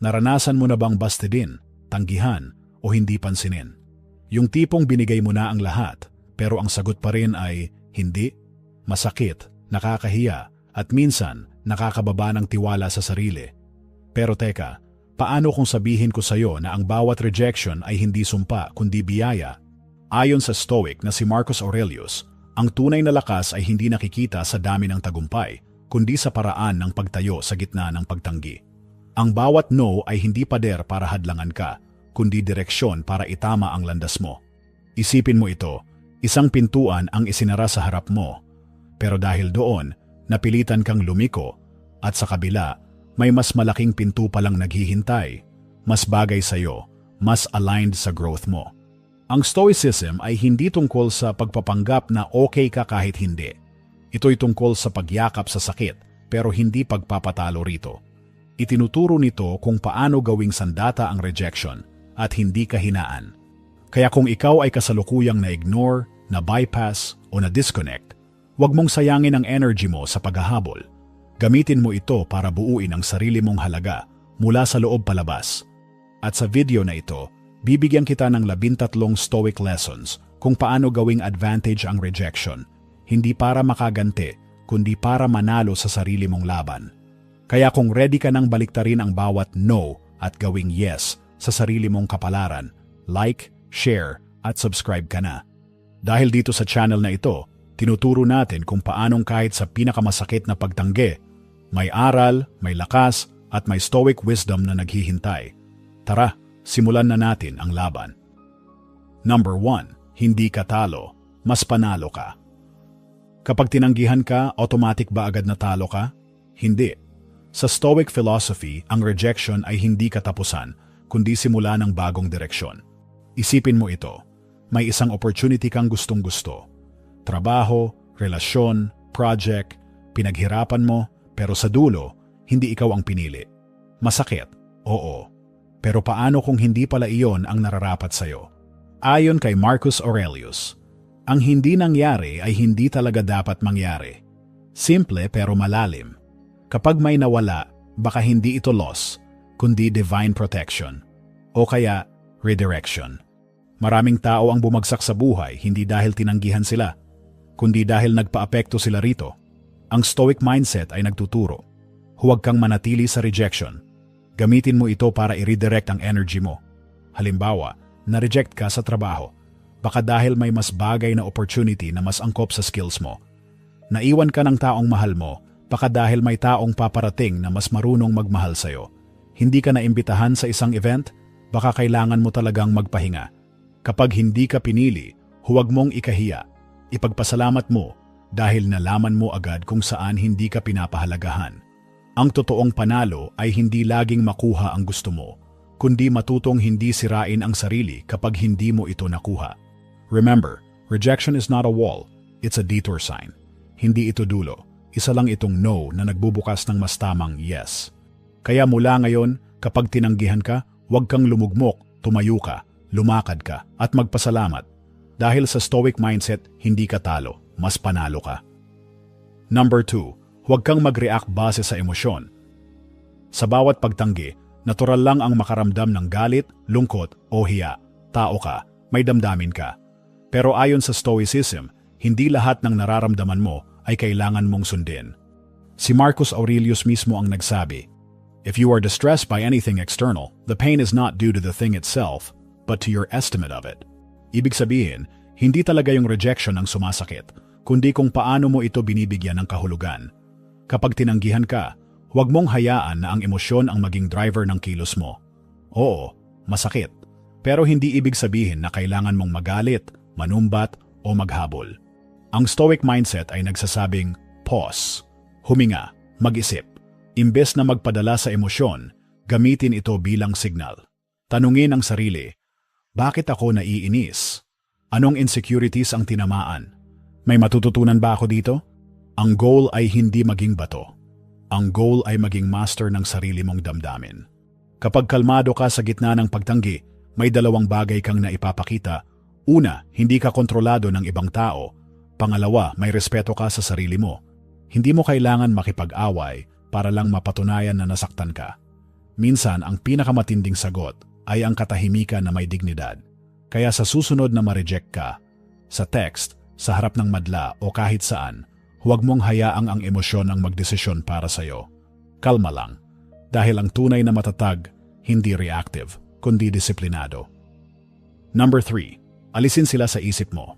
Naranasan mo na bang bastidin, tanggihan, o hindi pansinin? Yung tipong binigay mo na ang lahat, pero ang sagot pa rin ay hindi, masakit, nakakahiya, at minsan nakakababa ng tiwala sa sarili. Pero teka, paano kung sabihin ko sa'yo na ang bawat rejection ay hindi sumpa kundi biyaya? Ayon sa Stoic na si Marcus Aurelius, ang tunay na lakas ay hindi nakikita sa dami ng tagumpay, kundi sa paraan ng pagtayo sa gitna ng pagtanggi. Ang bawat no ay hindi pader para hadlangan ka, kundi direksyon para itama ang landas mo. Isipin mo ito, isang pintuan ang isinara sa harap mo, pero dahil doon, napilitan kang lumiko, at sa kabila, may mas malaking pinto palang naghihintay, mas bagay sa'yo, mas aligned sa growth mo. Ang Stoicism ay hindi tungkol sa pagpapanggap na okay ka kahit hindi. Ito'y tungkol sa pagyakap sa sakit, pero hindi pagpapatalo rito. Itinuturo nito kung paano gawing sandata ang rejection at hindi kahinaan. Kaya kung ikaw ay kasalukuyang na-ignore, na-bypass o na-disconnect, huwag mong sayangin ang energy mo sa paghahabol. Gamitin mo ito para buuin ang sarili mong halaga mula sa loob palabas. At sa video na ito, bibigyan kita ng 13 Stoic lessons kung paano gawing advantage ang rejection, hindi para makaganti, kundi para manalo sa sarili mong laban. Kaya kung ready ka nang baliktarin ang bawat no at gawing yes sa sarili mong kapalaran, like, share, at subscribe ka na. Dahil dito sa channel na ito, tinuturo natin kung paanong kahit sa pinakamasakit na pagtanggi, may aral, may lakas, at may Stoic wisdom na naghihintay. Tara, simulan na natin ang laban. Number 1. Hindi ka talo, mas panalo ka. Kapag tinanggihan ka, automatic ba agad na talo ka? Hindi. Sa Stoic philosophy, ang rejection ay hindi katapusan, kundi simula ng bagong direksyon. Isipin mo ito, may isang opportunity kang gustong-gusto. Trabaho, relasyon, project, pinaghirapan mo, pero sa dulo, hindi ikaw ang pinili. Masakit, oo. Pero paano kung hindi pala iyon ang nararapat sa'yo? Ayon kay Marcus Aurelius, ang hindi nangyari ay hindi talaga dapat mangyari. Simple pero malalim. Kapag may nawala, baka hindi ito loss, kundi divine protection. O kaya, redirection. Maraming tao ang bumagsak sa buhay hindi dahil tinanggihan sila, kundi dahil nagpaapekto sila rito. Ang Stoic mindset ay nagtuturo. Huwag kang manatili sa rejection. Gamitin mo ito para i-redirect ang energy mo. Halimbawa, na-reject ka sa trabaho. Baka dahil may mas bagay na opportunity na mas angkop sa skills mo. Naiwan ka ng taong mahal mo, baka dahil may taong paparating na mas marunong magmahal sa'yo. Hindi ka naimbitahan sa isang event, baka kailangan mo talagang magpahinga. Kapag hindi ka pinili, huwag mong ikahiya. Ipagpasalamat mo dahil nalaman mo agad kung saan hindi ka pinapahalagahan. Ang totoong panalo ay hindi laging makuha ang gusto mo, kundi matutong hindi sirain ang sarili kapag hindi mo ito nakuha. Remember, rejection is not a wall, it's a detour sign. Hindi ito dulo, isa lang itong no na nagbubukas ng mas tamang yes. Kaya mula ngayon, kapag tinanggihan ka, huwag kang lumugmok, tumayo ka, lumakad ka, at magpasalamat. Dahil sa Stoic mindset, hindi ka talo, mas panalo ka. Number 2. Huwag kang mag-react base sa emosyon. Sa bawat pagtanggi, natural lang ang makaramdam ng galit, lungkot o hiya. Tao ka, may damdamin ka. Pero ayon sa Stoicism, hindi lahat ng nararamdaman mo ay kailangan mong sundin. Si Marcus Aurelius mismo ang nagsabi, "If you are distressed by anything external, the pain is not due to the thing itself, but to your estimate of it." Ibig sabihin, hindi talaga yung rejection ang sumasakit, kundi kung paano mo ito binibigyan ng kahulugan. Kapag tinanggihan ka, huwag mong hayaan na ang emosyon ang maging driver ng kilos mo. Oo, masakit. Pero hindi ibig sabihin na kailangan mong magalit, manumbat o maghabol. Ang Stoic mindset ay nagsasabing, pause, huminga, mag-isip. Imbes na magpadala sa emosyon, gamitin ito bilang signal. Tanungin ang sarili, bakit ako naiinis? Anong insecurities ang tinamaan? May matututunan ba ako dito? Ang goal ay hindi maging bato. Ang goal ay maging master ng sarili mong damdamin. Kapag kalmado ka sa gitna ng pagtanggi, may dalawang bagay kang naipapakita. Una, hindi ka kontrolado ng ibang tao. Pangalawa, may respeto ka sa sarili mo. Hindi mo kailangan makipag-away para lang mapatunayan na nasaktan ka. Minsan ang pinakamatinding sagot ay ang katahimikan na may dignidad. Kaya sa susunod na ma-reject ka, sa text, sa harap ng madla o kahit saan, huwag mong hayaang ang emosyon ang magdesisyon para sa'yo. Kalma lang, dahil ang tunay na matatag, hindi reactive, kundi disiplinado. Number 3. Alisin sila sa isip mo.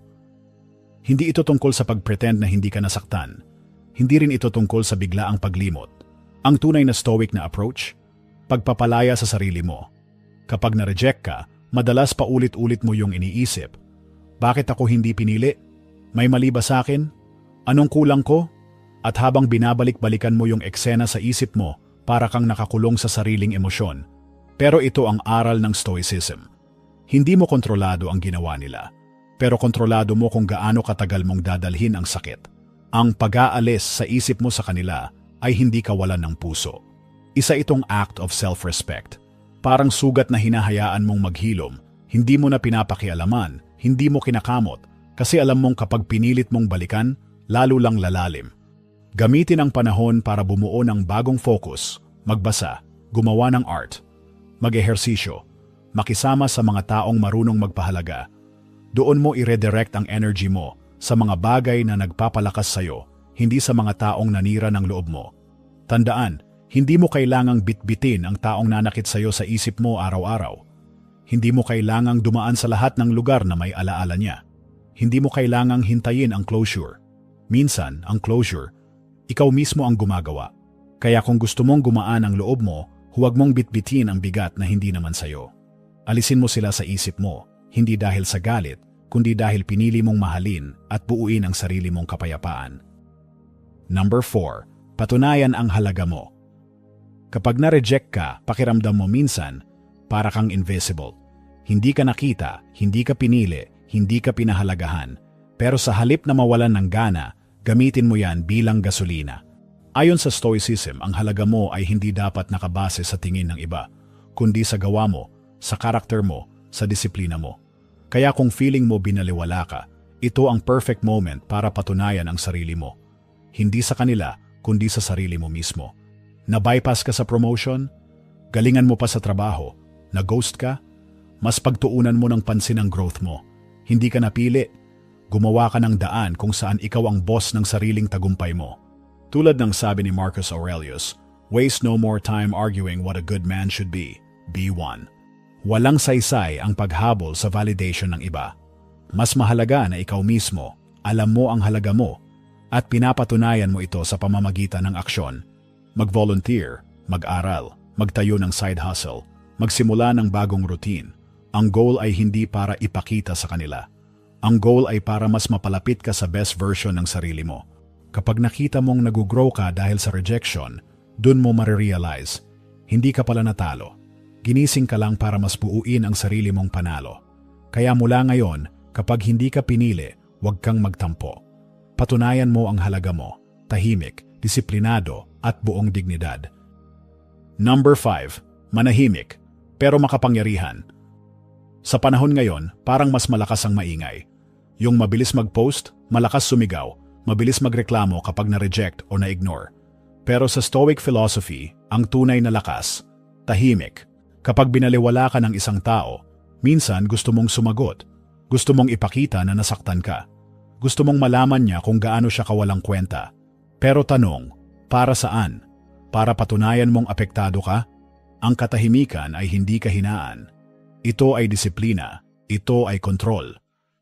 Hindi ito tungkol sa pag-pretend na hindi ka nasaktan. Hindi rin ito tungkol sa biglaang paglimot. Ang tunay na stoic na approach, pagpapalaya sa sarili mo. Kapag na-reject ka, madalas paulit-ulit mo yung iniisip. Bakit ako hindi pinili? May mali ba sa akin? Anong kulang ko? At habang binabalik-balikan mo yung eksena sa isip mo, para kang nakakulong sa sariling emosyon. Pero ito ang aral ng Stoicism. Hindi mo kontrolado ang ginawa nila, pero kontrolado mo kung gaano katagal mong dadalhin ang sakit. Ang pag-aalis sa isip mo sa kanila ay hindi kawalan ng puso. Isa itong act of self-respect. Parang sugat na hinahayaan mong maghilom, hindi mo na pinapakialaman, hindi mo kinakamot, kasi alam mong kapag pinilit mong balikan, lalo lang lalalim. Gamitin ang panahon para bumuo ng bagong focus, magbasa, gumawa ng art, mag-ehersisyo, makisama sa mga taong marunong magpahalaga. Doon mo i-redirect ang energy mo sa mga bagay na nagpapalakas sa'yo, hindi sa mga taong nanira ng loob mo. Tandaan, hindi mo kailangang bitbitin ang taong nanakit sa'yo sa isip mo araw-araw. Hindi mo kailangang dumaan sa lahat ng lugar na may alaala niya. Hindi mo kailangang hintayin ang closure. Minsan, ang closure, ikaw mismo ang gumagawa. Kaya kung gusto mong gumaan ang loob mo, huwag mong bitbitin ang bigat na hindi naman sa'yo. Alisin mo sila sa isip mo, hindi dahil sa galit, kundi dahil pinili mong mahalin at buuin ang sarili mong kapayapaan. Number 4. Patunayan ang halaga mo. Kapag na-reject ka, pakiramdam mo minsan, para kang invisible. Hindi ka nakita, hindi ka pinili, hindi ka pinahalagahan. Pero sa halip na mawalan ng gana, gamitin mo yan bilang gasolina. Ayon sa Stoicism, ang halaga mo ay hindi dapat nakabase sa tingin ng iba, kundi sa gawa mo, sa karakter mo, sa disiplina mo. Kaya kung feeling mo binaliwala ka, ito ang perfect moment para patunayan ang sarili mo. Hindi sa kanila, kundi sa sarili mo mismo. Na-bypass ka sa promotion, galingan mo pa sa trabaho, na-ghost ka, mas pagtuunan mo ng pansin ang growth mo. Hindi ka napili, gumawa ka ng daan kung saan ikaw ang boss ng sariling tagumpay mo. Tulad ng sabi ni Marcus Aurelius, waste no more time arguing what a good man should be one. Walang saysay ang paghabol sa validation ng iba. Mas mahalaga na ikaw mismo, alam mo ang halaga mo, at pinapatunayan mo ito sa pamamagitan ng aksyon. Mag-volunteer, mag-aral, magtayo ng side hustle, magsimula ng bagong routine. Ang goal ay hindi para ipakita sa kanila. Ang goal ay para mas mapalapit ka sa best version ng sarili mo. Kapag nakita mong nag-grow ka dahil sa rejection, dun mo marirealize, hindi ka pala natalo. Ginising ka lang para mas buuin ang sarili mong panalo. Kaya mula ngayon, kapag hindi ka pinili, huwag kang magtampo. Patunayan mo ang halaga mo, tahimik, disiplinado, at buong dignidad. Number 5. Manahimik, pero makapangyarihan. Sa panahon ngayon, parang mas malakas ang maingay. Yung mabilis mag-post, malakas sumigaw, mabilis magreklamo kapag na-reject o na-ignore. Pero sa Stoic philosophy, ang tunay na lakas, tahimik. Kapag binaliwala ka ng isang tao, minsan gusto mong sumagot. Gusto mong ipakita na nasaktan ka. Gusto mong malaman niya kung gaano siya kawalang kwenta. Pero tanong, para saan? Para patunayan mong apektado ka? Ang katahimikan ay hindi kahinaan. Ito ay disiplina. Ito ay kontrol.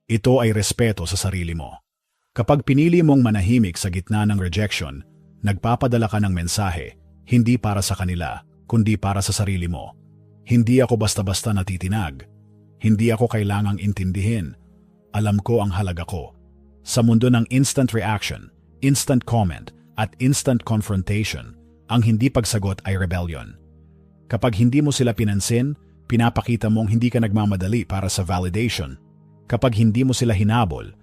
Ito ay respeto sa sarili mo. Kapag pinili mong manahimik sa gitna ng rejection, nagpapadala ka ng mensahe, hindi para sa kanila, kundi para sa sarili mo. Hindi ako basta-basta natitinag. Hindi ako kailangang intindihin. Alam ko ang halaga ko. Sa mundo ng instant reaction, instant comment, at instant confrontation, ang hindi pagsagot ay rebellion. Kapag hindi mo sila pinansin, pinapakita mong hindi ka nagmamadali para sa validation. Kapag hindi mo sila hinabol,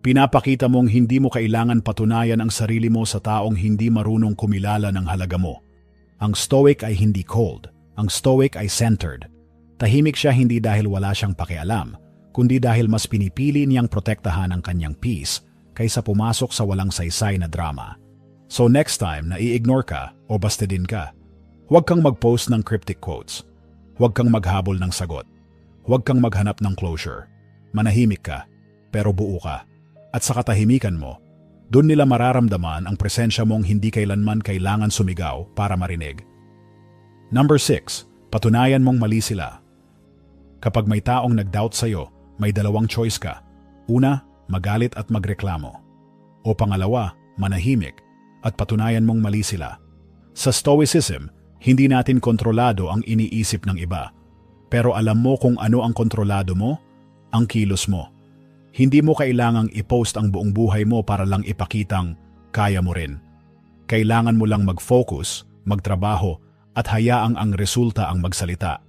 pinapakita mong hindi mo kailangan patunayan ang sarili mo sa taong hindi marunong kumilala ng halaga mo. Ang Stoic ay hindi cold. Ang Stoic ay centered. Tahimik siya hindi dahil wala siyang pakialam, kundi dahil mas pinipili niyang protektahan ang kanyang peace kaysa pumasok sa walang saysay na drama. So next time na i-ignore ka o bastidin ka, Huwag kang mag-post ng cryptic quotes. Huwag kang maghabol ng sagot. Huwag kang maghanap ng closure. Manahimik ka, pero buo ka. At sa katahimikan mo, doon nila mararamdaman ang presensya mong hindi kailanman kailangan sumigaw para marinig. Number 6. Patunayan mong mali sila. Kapag may taong nag-doubt sa'yo, may dalawang choice ka. Una, magalit at magreklamo. O pangalawa, manahimik at patunayan mong mali sila. Sa Stoicism, hindi natin kontrolado ang iniisip ng iba. Pero alam mo kung ano ang kontrolado mo? Ang kilos mo. Hindi mo kailangang i-post ang buong buhay mo para lang ipakitang kaya mo rin. Kailangan mo lang mag-focus, magtrabaho, at hayaang ang resulta ang magsalita.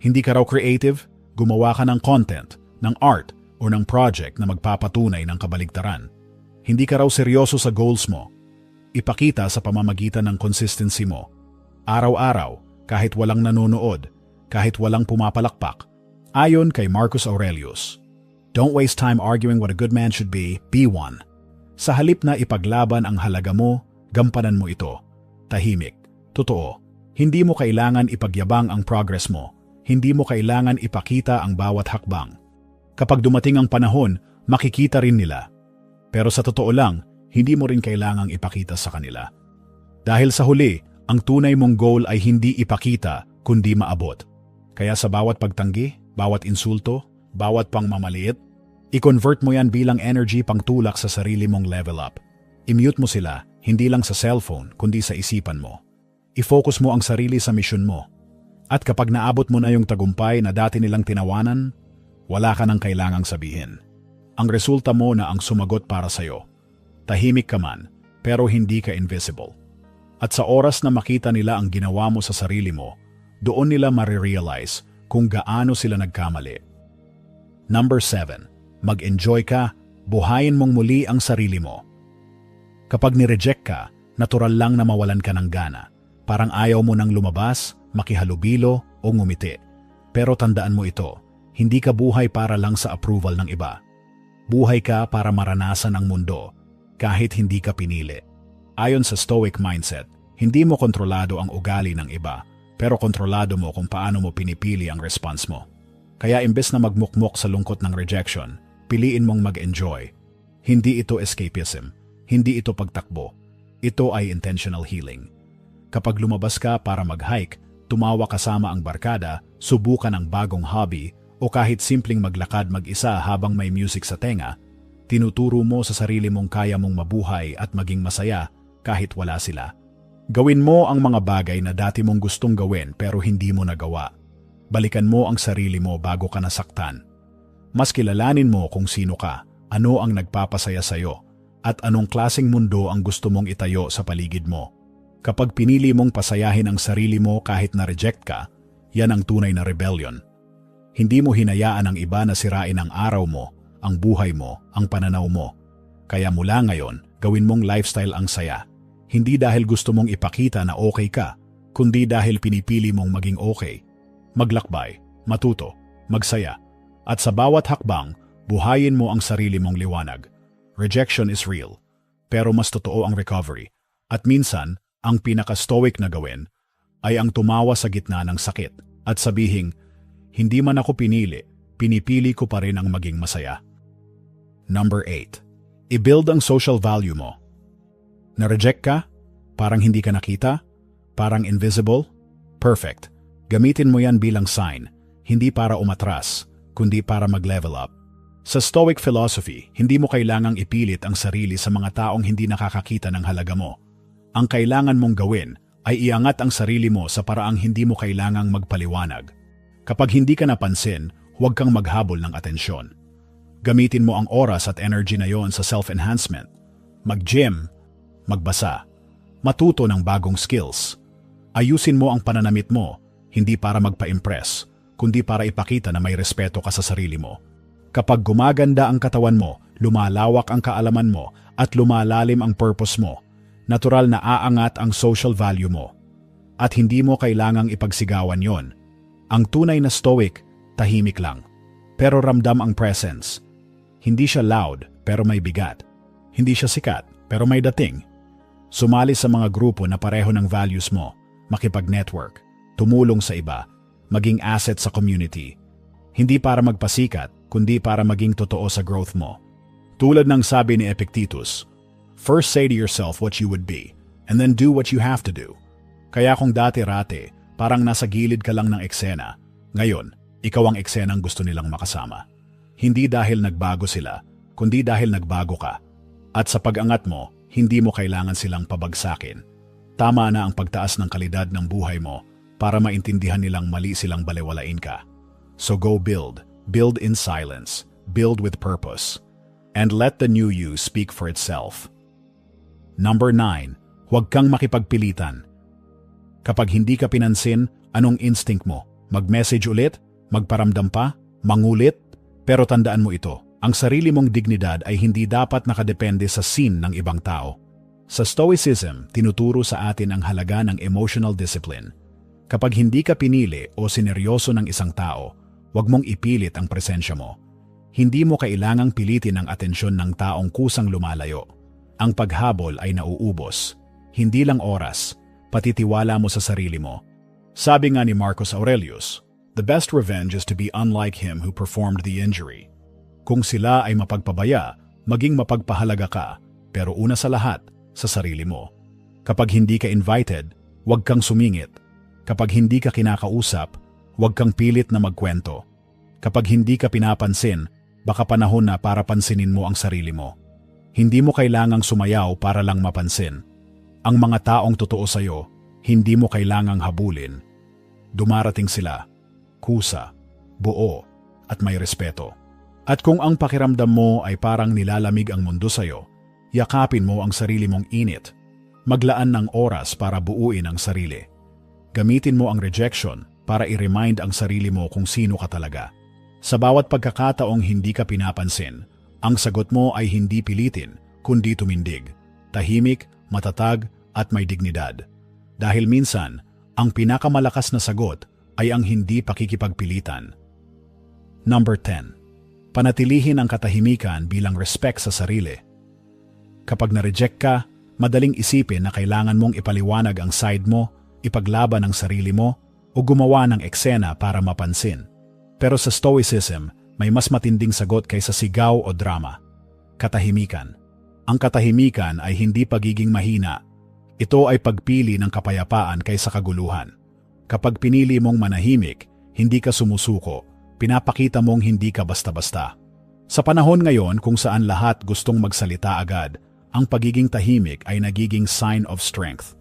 Hindi ka raw creative? Gumawa ka ng content, ng art, o ng project na magpapatunay ng kabaligtaran. Hindi ka raw seryoso sa goals mo. Ipakita sa pamamagitan ng consistency mo. Araw-araw, kahit walang nanonood, kahit walang pumapalakpak. Ayon kay Marcus Aurelius, "Don't waste time arguing what a good man should be one." Sa halip na ipaglaban ang halaga mo, gampanan mo ito. Tahimik. Totoo. Hindi mo kailangan ipagyabang ang progress mo. Hindi mo kailangan ipakita ang bawat hakbang. Kapag dumating ang panahon, makikita rin nila. Pero sa totoo lang, hindi mo rin kailangang ipakita sa kanila. Dahil sa huli, ang tunay mong goal ay hindi ipakita, kundi maabot. Kaya sa bawat pagtanggi, bawat insulto, bawat pangmamaliit, i-convert mo yan bilang energy pang tulak sa sarili mong level up. I-mute mo sila, hindi lang sa cellphone, kundi sa isipan mo. I-focus mo ang sarili sa misyon mo. At kapag naabot mo na yung tagumpay na dati nilang tinawanan, wala ka nang kailangang sabihin. Ang resulta mo na ang sumagot para sa'yo. Tahimik ka man, pero hindi ka invisible. At sa oras na makita nila ang ginawa mo sa sarili mo, doon nila marirealize kung gaano sila nagkamali. Number 7. Mag-enjoy ka, buhayin mong muli ang sarili mo. Kapag nireject ka, natural lang na mawalan ka ng gana. Parang ayaw mo nang lumabas, makihalubilo o ngumiti. Pero tandaan mo ito, hindi ka buhay para lang sa approval ng iba. Buhay ka para maranasan ang mundo, kahit hindi ka pinili. Ayon sa Stoic mindset, hindi mo kontrolado ang ugali ng iba, pero kontrolado mo kung paano mo pinipili ang response mo. Kaya imbes na magmukmok sa lungkot ng rejection, piliin mong mag-enjoy. Hindi ito escapism, hindi ito pagtakbo. Ito ay intentional healing. Kapag lumabas ka para mag-hike, tumawa kasama ang barkada, subukan ang bagong hobby, o kahit simpleng maglakad mag-isa habang may music sa tenga, tinuturo mo sa sarili mong kaya mong mabuhay at maging masaya kahit wala sila. Gawin mo ang mga bagay na dati mong gustong gawin pero hindi mo nagawa. Balikan mo ang sarili mo bago ka nasaktan. Mas kilalanin mo kung sino ka, ano ang nagpapasaya sa'yo, at anong klaseng mundo ang gusto mong itayo sa paligid mo. Kapag pinili mong pasayahin ang sarili mo kahit na-reject ka, yan ang tunay na rebellion. Hindi mo hinayaan ang iba na sirain ang araw mo, ang buhay mo, ang pananaw mo. Kaya mula ngayon, gawin mong lifestyle ang saya. Hindi dahil gusto mong ipakita na okay ka, kundi dahil pinipili mong maging okay. Maglakbay, matuto, magsaya. At sa bawat hakbang, buhayin mo ang sarili mong liwanag. Rejection is real, pero mas totoo ang recovery. At minsan, ang pinaka-stoic na gawin ay ang tumawa sa gitna ng sakit at sabihing, hindi man ako pinili, pinipili ko pa rin ang maging masaya. Number 8. I-build ang social value mo. Na-reject ka? Parang hindi ka nakita? Parang invisible? Perfect. Gamitin mo yan bilang sign, hindi para umatras, kundi para mag-level up. Sa Stoic philosophy, hindi mo kailangang ipilit ang sarili sa mga taong hindi nakakakita ng halaga mo. Ang kailangan mong gawin ay iangat ang sarili mo sa paraang hindi mo kailangang magpaliwanag. Kapag hindi ka napansin, huwag kang maghabol ng atensyon. Gamitin mo ang oras at energy na yon sa self-enhancement. Mag-gym, magbasa, matuto ng bagong skills. Ayusin mo ang pananamit mo, hindi para magpa-impress, kundi para ipakita na may respeto ka sa sarili mo. Kapag gumaganda ang katawan mo, lumalawak ang kaalaman mo, at lumalalim ang purpose mo, natural na aangat ang social value mo. At hindi mo kailangang ipagsigawan yon. Ang tunay na stoic, tahimik lang. Pero ramdam ang presence. Hindi siya loud, pero may bigat. Hindi siya sikat, pero may dating. Sumali sa mga grupo na pareho ng values mo. makipag-network, tumulong sa iba, maging asset sa community. Hindi para magpasikat, kundi para maging totoo sa growth mo. Tulad ng sabi ni Epictetus, first say to yourself what you would be, and then do what you have to do. Kaya kung dati-rate, parang nasa gilid ka lang ng eksena, ngayon, ikaw ang eksenang gusto nilang makasama. Hindi dahil nagbago sila, kundi dahil nagbago ka. At sa pag-angat mo, hindi mo kailangan silang pabagsakin. Tama na ang pagtaas ng kalidad ng buhay mo para maintindihan nilang mali silang balewalain ka. So go build in silence, build with purpose, and let the new you speak for itself. Number 9, huwag kang makipagpilitan. Kapag hindi ka pinansin, anong instinct mo? Mag-message ulit? Magparamdam pa? Mangulit? Pero tandaan mo ito, ang sarili mong dignidad ay hindi dapat nakadepende sa scene ng ibang tao. Sa Stoicism, tinuturo sa atin ang halaga ng emotional discipline. Kapag hindi ka pinili o sineryoso ng isang tao, huwag mong ipilit ang presensya mo. Hindi mo kailangang pilitin ang atensyon ng taong kusang lumalayo. Ang paghabol ay nauubos. Hindi lang oras, pati tiwala mo sa sarili mo. Sabi nga ni Marcus Aurelius, the best revenge is to be unlike him who performed the injury. Kung sila ay mapagpabaya, maging mapagpahalaga ka, pero una sa lahat, sa sarili mo. Kapag hindi ka invited, huwag kang sumingit. Kapag hindi ka kinakausap, huwag kang pilit na magkwento. Kapag hindi ka pinapansin, baka panahon na para pansinin mo ang sarili mo. Hindi mo kailangang sumayaw para lang mapansin. Ang mga taong totoo sa'yo, hindi mo kailangang habulin. Dumarating sila, kusa, buo, at may respeto. At kung ang pakiramdam mo ay parang nilalamig ang mundo sa'yo, yakapin mo ang sarili mong init. Maglaan ng oras para buuin ang sarili. Gamitin mo ang rejection para i-remind ang sarili mo kung sino ka talaga. Sa bawat pagkakataong hindi ka pinapansin, ang sagot mo ay hindi pilitin, kundi tumindig. Tahimik, matatag, at may dignidad. Dahil minsan, ang pinakamalakas na sagot ay ang hindi pakikipagpilitan. Number 10. Panatilihin ang katahimikan bilang respect sa sarili. Kapag na-reject ka, madaling isipin na kailangan mong ipaliwanag ang side mo, ipaglaban ang sarili mo, o gumawa ng eksena para mapansin. Pero sa Stoicism, may mas matinding sagot kaysa sigaw o drama. Katahimikan. Ang katahimikan ay hindi pagiging mahina. Ito ay pagpili ng kapayapaan kaysa kaguluhan. Kapag pinili mong manahimik, hindi ka sumusuko, pinapakita mong hindi ka basta-basta. Sa panahon ngayon kung saan lahat gustong magsalita agad, ang pagiging tahimik ay nagiging sign of strength.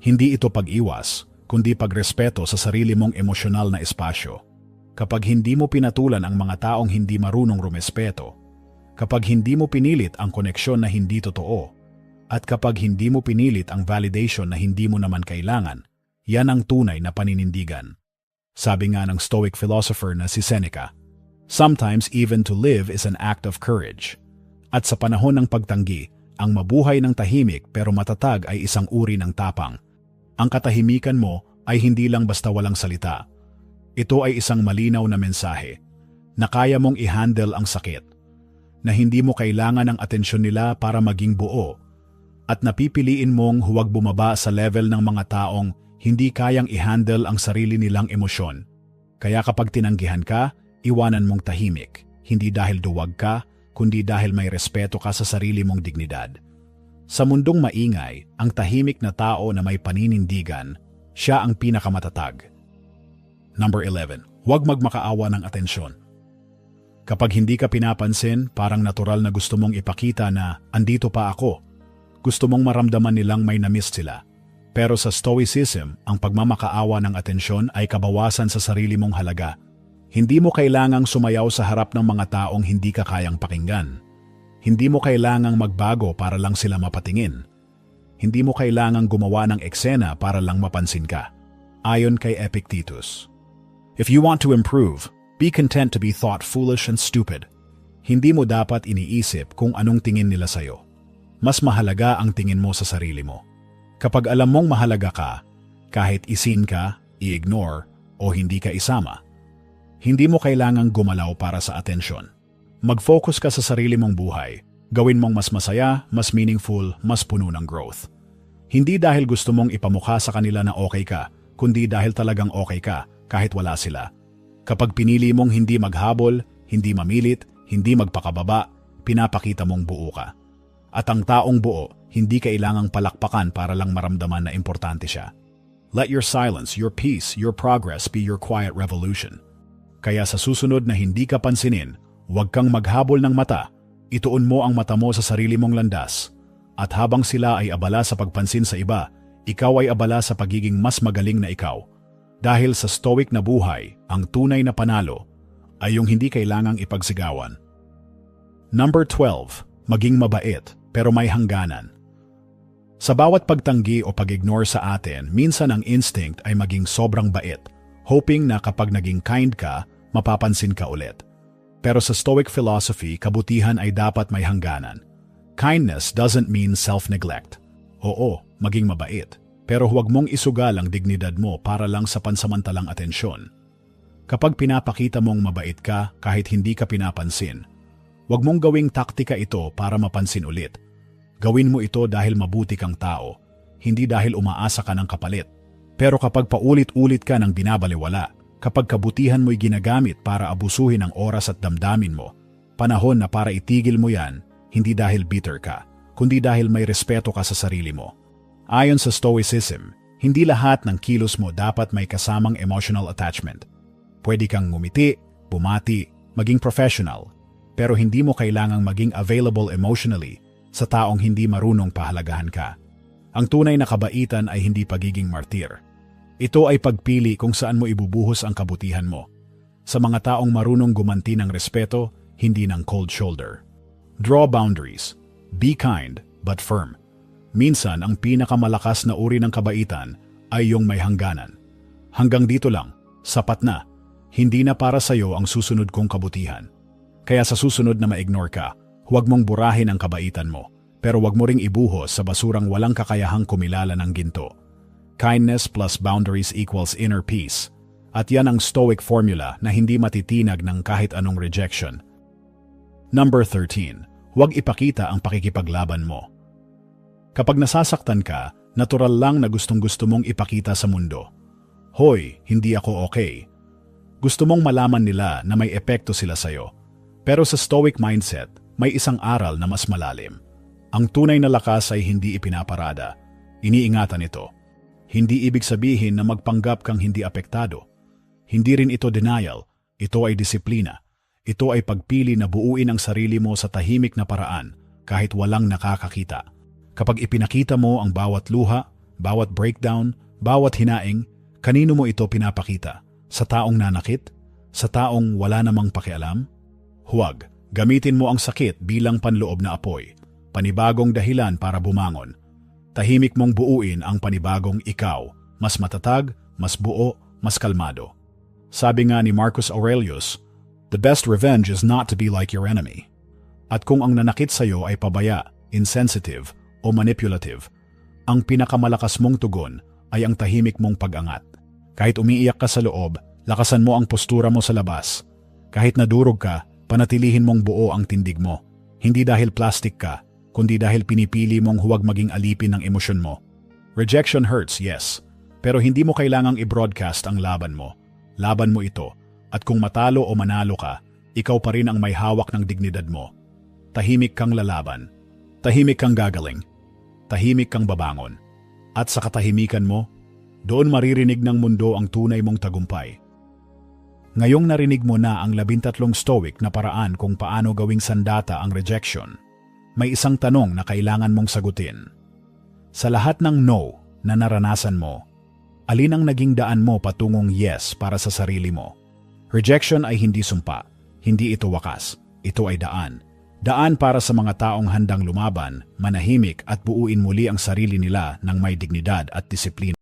Hindi ito pag-iwas, kundi pagrespeto sa sarili mong emosyonal na espasyo. Kapag hindi mo pinatulan ang mga taong hindi marunong rumespeto, kapag hindi mo pinilit ang koneksyon na hindi totoo, at kapag hindi mo pinilit ang validation na hindi mo naman kailangan, yan ang tunay na paninindigan. Sabi nga ng Stoic philosopher na si Seneca, sometimes even to live is an act of courage. At sa panahon ng pagtanggi, ang mabuhay ng tahimik pero matatag ay isang uri ng tapang. Ang katahimikan mo ay hindi lang basta walang salita. Ito ay isang malinaw na mensahe na kaya mong i-handle ang sakit, na hindi mo kailangan ng atensyon nila para maging buo, at napipiliin mong huwag bumaba sa level ng mga taong hindi kayang i-handle ang sarili nilang emosyon. Kaya kapag tinanggihan ka, iwanan mong tahimik, hindi dahil duwag ka, kundi dahil may respeto ka sa sarili mong dignidad. Sa mundong maingay, ang tahimik na tao na may paninindigan, siya ang pinakamatatag. Number 11. Huwag magmakaawa ng atensyon. Kapag hindi ka pinapansin, parang natural na gusto mong ipakita na andito pa ako. Gusto mong maramdaman nilang may na-miss sila. Pero sa Stoicism, ang pagmamakaawa ng atensyon ay kabawasan sa sarili mong halaga. Hindi mo kailangang sumayaw sa harap ng mga taong hindi ka kayang pakinggan. Hindi mo kailangang magbago para lang sila mapatingin. Hindi mo kailangang gumawa ng eksena para lang mapansin ka. Ayon kay Epictetus, if you want to improve, be content to be thought foolish and stupid. Hindi mo dapat iniisip kung anong tingin nila sa'yo. Mas mahalaga ang tingin mo sa sarili mo. Kapag alam mong mahalaga ka, kahit isin ka, i-ignore, o hindi ka isama, hindi mo kailangang gumalaw para sa atensyon. Mag-focus ka sa sarili mong buhay. Gawin mong mas masaya, mas meaningful, mas puno ng growth. Hindi dahil gusto mong ipamukha sa kanila na okay ka, kundi dahil talagang okay ka kahit wala sila. Kapag pinili mong hindi maghabol, hindi mamilit, hindi magpakababa, pinapakita mong buo ka. At ang taong buo, hindi kailangang palakpakan para lang maramdaman na importante siya. Let your silence, your peace, your progress be your quiet revolution. Kaya sa susunod na hindi ka pansinin, huwag kang maghabol ng mata, ituon mo ang mata mo sa sarili mong landas. At habang sila ay abala sa pagpansin sa iba, ikaw ay abala sa pagiging mas magaling na ikaw. Dahil sa stoic na buhay, ang tunay na panalo ay yung hindi kailangang ipagsigawan. Number 12. Maging mabait, pero may hangganan. Sa bawat pagtanggi o pag-ignore sa atin, minsan ang instinct ay maging sobrang bait, hoping na kapag naging kind ka, mapapansin ka ulit. Pero sa Stoic philosophy, kabutihan ay dapat may hangganan. Kindness doesn't mean self-neglect. Oo, maging mabait. Pero huwag mong isugal ang dignidad mo para lang sa pansamantalang atensyon. Kapag pinapakita mong mabait ka kahit hindi ka pinapansin, huwag mong gawing taktika ito para mapansin ulit. Gawin mo ito dahil mabuti kang tao, hindi dahil umaasa ka ng kapalit. Pero kapag paulit-ulit ka ng binabaliwala, kapag kabutihan mo'y ginagamit para abusuhin ang oras at damdamin mo, panahon na para itigil mo yan, hindi dahil bitter ka, kundi dahil may respeto ka sa sarili mo. Ayon sa Stoicism, hindi lahat ng kilos mo dapat may kasamang emotional attachment. Pwede kang ngumiti, bumati, maging professional, pero hindi mo kailangang maging available emotionally sa taong hindi marunong pahalagahan ka. Ang tunay na kabaitan ay hindi pagiging martir. Ito ay pagpili kung saan mo ibubuhos ang kabutihan mo. Sa mga taong marunong gumanti ng respeto, hindi ng cold shoulder. Draw boundaries. Be kind, but firm. Minsan, ang pinakamalakas na uri ng kabaitan ay yung may hangganan. Hanggang dito lang, sapat na. Hindi na para sa'yo ang susunod kong kabutihan. Kaya sa susunod na ma-ignore ka, huwag mong burahin ang kabaitan mo, pero huwag mo ring ibuhos sa basurang walang kakayahang kumilala ng ginto. Kindness plus boundaries equals inner peace. At yan ang Stoic formula na hindi matitinag ng kahit anong rejection. Number 13. Huwag ipakita ang pakikipaglaban mo. Kapag nasasaktan ka, natural lang na gustong-gusto mong ipakita sa mundo. Hoy, hindi ako okay. Gusto mong malaman nila na may epekto sila sa'yo. Pero sa Stoic mindset, may isang aral na mas malalim. Ang tunay na lakas ay hindi ipinaparada. Iniingatan ito. Hindi ibig sabihin na magpanggap kang hindi apektado. Hindi rin ito denial. Ito ay disiplina. Ito ay pagpili na buuin ang sarili mo sa tahimik na paraan kahit walang nakakakita. Kapag ipinakita mo ang bawat luha, bawat breakdown, bawat hinaing, kanino mo ito pinapakita? Sa taong nanakit? Sa taong wala namang pakialam? Huwag. Gamitin mo ang sakit bilang panloob na apoy. Panibagong dahilan para bumangon. Tahimik mong buuin ang panibagong ikaw. Mas matatag, mas buo, mas kalmado. Sabi nga ni Marcus Aurelius, the best revenge is not to be like your enemy. At kung ang nanakit sa'yo ay pabaya, insensitive, o manipulative, ang pinakamalakas mong tugon ay ang tahimik mong pag-angat. Kahit umiiyak ka sa loob, lakasan mo ang postura mo sa labas. Kahit nadurog ka, panatilihin mong buo ang tindig mo. Hindi dahil plastic ka, kundi dahil pinipili mong huwag maging alipin ng emosyon mo. Rejection hurts, yes, pero hindi mo kailangang i-broadcast ang laban mo. Laban mo ito. At kung matalo o manalo ka, ikaw pa rin ang may hawak ng dignidad mo. Tahimik kang lalaban. Tahimik kang gagaling. Tahimik kang babangon. At sa katahimikan mo, doon maririnig ng mundo ang tunay mong tagumpay. Ngayong narinig mo na ang 13 Stoic na paraan kung paano gawing sandata ang rejection, may isang tanong na kailangan mong sagutin. Sa lahat ng no na naranasan mo, alin ang naging daan mo patungong yes para sa sarili mo? Rejection ay hindi sumpa, hindi ito wakas, ito ay daan. Daan para sa mga taong handang lumaban, manahimik at buuin muli ang sarili nila ng may dignidad at disiplina.